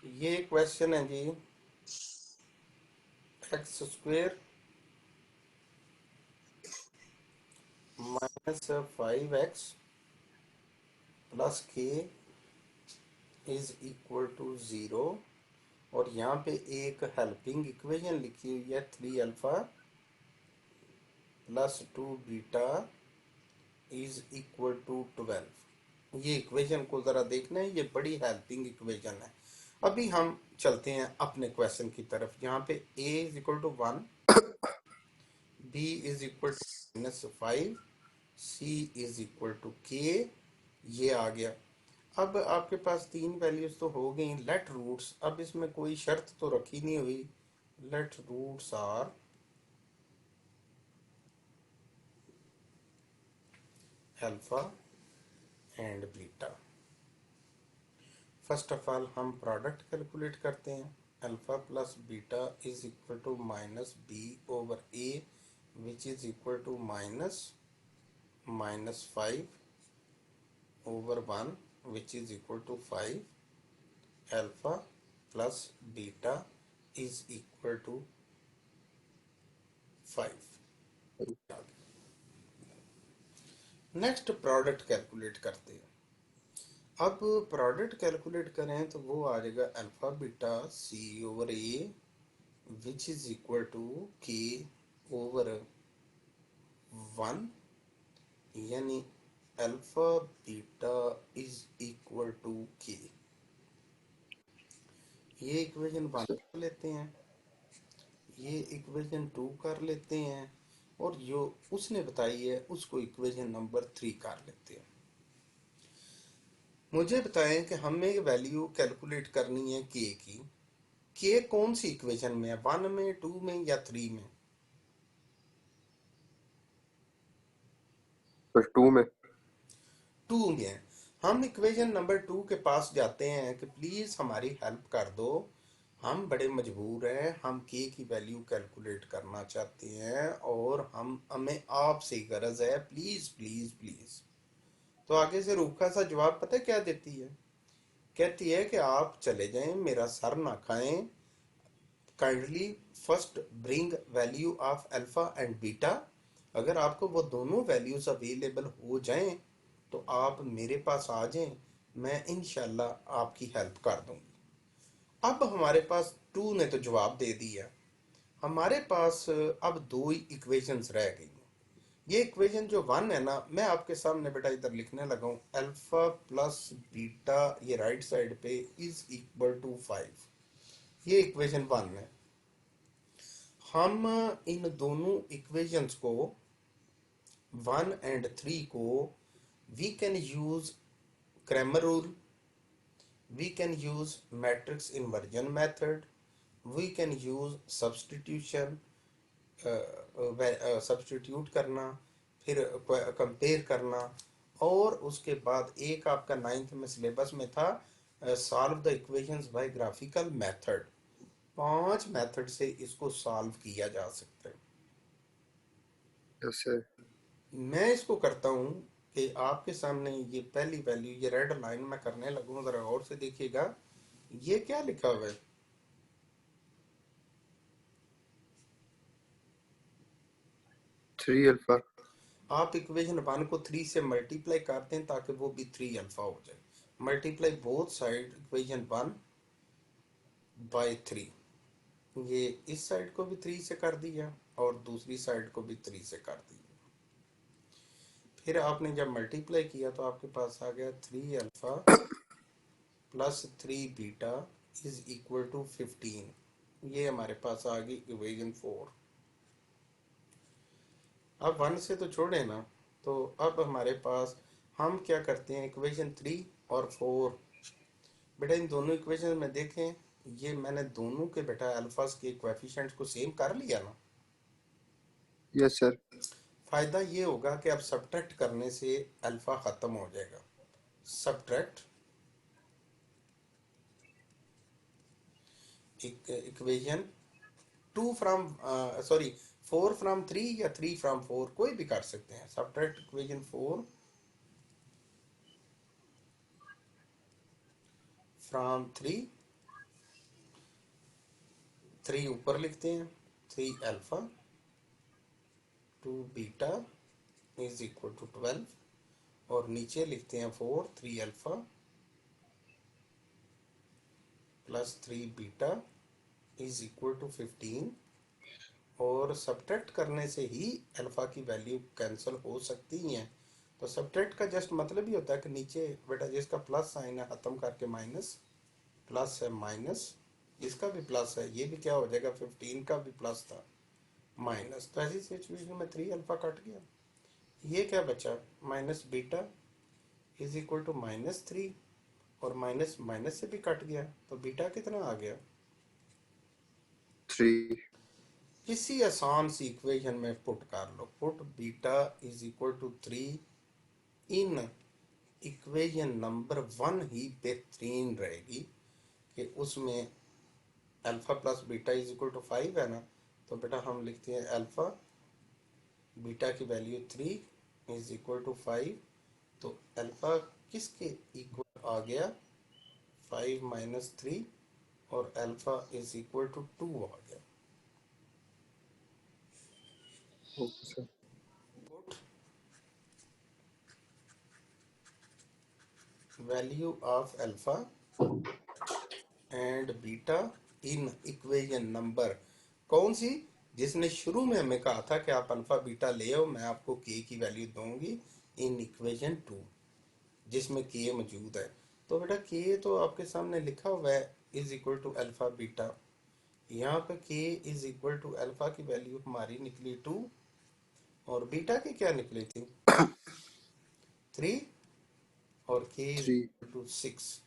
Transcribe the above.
ये क्वेश्चन है जी, x square minus 5x plus k is equal to 0। और यहाँ पे एक हेल्पिंग इक्वेशन लिखी हुई है 3 alpha plus 2 beta is equal to 12। ये इक्वेशन को ज़रा देखना है, ये बड़ी हेल्पिंग इक्वेशन है। अभी हम चलते हैं अपने क्वेश्चन की तरफ। यहाँ पे a is equal to 1, b is equal to -5, c is equal to k। ये आ गया। अब आपके पास तीन वैल्यूज तो हो गई। लेट रूट्स, अब इसमें कोई शर्त तो रखी नहीं हुई। Let roots are alpha and beta. First of all हम प्रोडक्ट कैलकुलेट करते हैं। Alpha plus beta is equal to -b/a which is equal to -5/1 which is equal to 5। Alpha plus beta is equal to 5। Next product calculate करते हैं। अब product calculate करें तो वो आ जाएगा alpha beta c/a which is equal to k/1, यानी alpha beta is equal to k। ये इक्वेशन 1 कर लेते हैं, ये इक्वेशन 2 कर लेते हैं, और जो उसने बताई है उसको इक्वेशन नंबर 3 कर लेते हैं। मुझे बताएं कि हमें वैल्यू कैलकुलेट करनी है के की। के कौन सी इक्वेशन में है, 1 में, 2 में या 3 में? बस 2 में। 2 में है। हम इक्वेशन नंबर 2 के पास जाते हैं कि प्लीज हमारी हेल्प कर दो, हम बड़े मजबूर हैं, हम के की वैल्यू कैलकुलेट करना चाहते हैं और हमें आपसे गरज है, प्लीज प्लीज प्लीज। तो आगे से रूखा सा जवाब पता है क्या देती है? कहती है कि आप चले जाएं, मेरा सर ना खाएं, kindly first bring value of alpha and beta. अगर आपको वो दोनों वैल्यूज अवेलेबल हो जाएं तो आप मेरे पास आ जाएं, मैं इंशाल्लाह आपकी हेल्प कर दूंगी। अब हमारे पास टू ने तो जवाब दे दिया। हमारे पास अब दो ही इक्वेशंस रह गई हैं। ये इक्वेशन जो 1 है ना, मैं आपके सामने बेटा इधर लिखने लगा हूँ, अल्फा प्लस बीटा, ये राइट साइड पे इज इक्वल टू 5। ये इक्वेशन 1 है। हम इन दोनों इक्वेशंस को 1 एंड 3 को we can use Cramer rule, we can use matrix inversion method, we can use substitution, substitute करना, फिर कंपेयर करना, और उसके बाद एक आपका 9th में सिलेबस में था solve the equations bye graphical method. 5 method से इसको सॉल्व किया जा सकता है। जैसे मैं इसको करता हूँ कि आपके सामने ये पहली वैल्यू, ये रेड लाइन में करने लगूँ, जरा और से देखिएगा। ये क्या लिखा हुआ है? 3 अल्फा। आप इक्वेशन 1 को 3 से मल्टीप्लाई करते हैं ताकि वो भी 3 अल्फा हो जाए। Multiply both side equation 1 by 3। ये इस साइड को भी 3 से कर दिया और दूसरी साइड को भी 3 से कर दिया। फिर आपने जब मल्टीप्लाई किया तो आपके पास आ गया 3 alpha plus 3 beta is equal to 15। ये हमारे पास आ गई इक्वेशन 4। अब 1 से तो छोड़े ना, तो अब हमारे पास हम क्या करते हैं, इक्वेशन 3 और 4, बेटा इन दोनों इक्वेशन में देखें, ये मैंने दोनों के बेटा अल्फास के कोएफिशिएंट्स को सेम कर लिया ना। Yes sir. फायदा ये होगा कि अब सब्ट्रैक्ट करने से अल्फा खत्म हो जाएगा। Subtract equation 2 from, sorry 4 from 3 या 3 फ्रॉम 4, कोई भी कर सकते हैं। सब्ट्रैक्ट इक्वेशन 4 फ्रॉम 3 3 ऊपर लिखते हैं, 3 alpha, 2 beta is equal to 12, और नीचे लिखते हैं 4, 3 alpha plus 3 beta is equal to 15, और सब्ट्रैक्ट करने से ही अल्फा की वैल्यू कैंसिल हो सकती हैं। तो सब्ट्रैक्ट का जस्ट मतलब ही होता है कि नीचे बेटा जिसका प्लस साइन है खत्म करके माइनस, प्लस है माइनस, इसका भी प्लस है, ये भी क्या हो जाएगा, 15 का भी प्लस था माइनस, तो ऐसी सिचुएशन में 3 अल्फा कट गया, ये क्या बचा, minus beta is equal to -3, और माइनस माइनस से भी कट गया, तो बीटा कितना आ गया। 3. किसी आसान सी इक्वेशन में पुट कर लो, put beta is equal to 3 in equation number 1 ही बेहतरीन रहेगी, कि उसमें alpha plus beta is equal to 5 है ना, तो बेटा हम लिखते हैं अल्फा, बीटा की वैल्यू 3 इज इक्वल टू 5, तो अल्फा किसके इक्वल आ गया, 5 माइनस 3, और अल्फा इज इक्वल टू 2 आ गया। Okay, sir. Put value of alpha and beta in equation number, कौन सी, जिसने शुरू में हमें कहा था कि आप अल्फा बीटा ले आओ, मैं आपको के की वैल्यू दूंगी इन इक्वेशन 2, जिसमें के मौजूद है। तो बेटा के तो आपके सामने लिखा हुआ है is equal to alpha beta, यहाँ पे k is equal to alpha की वैल्यू हमारी निकली 2, और बीटा की क्या निकली थी 3, और के इज 3. Equal to 6।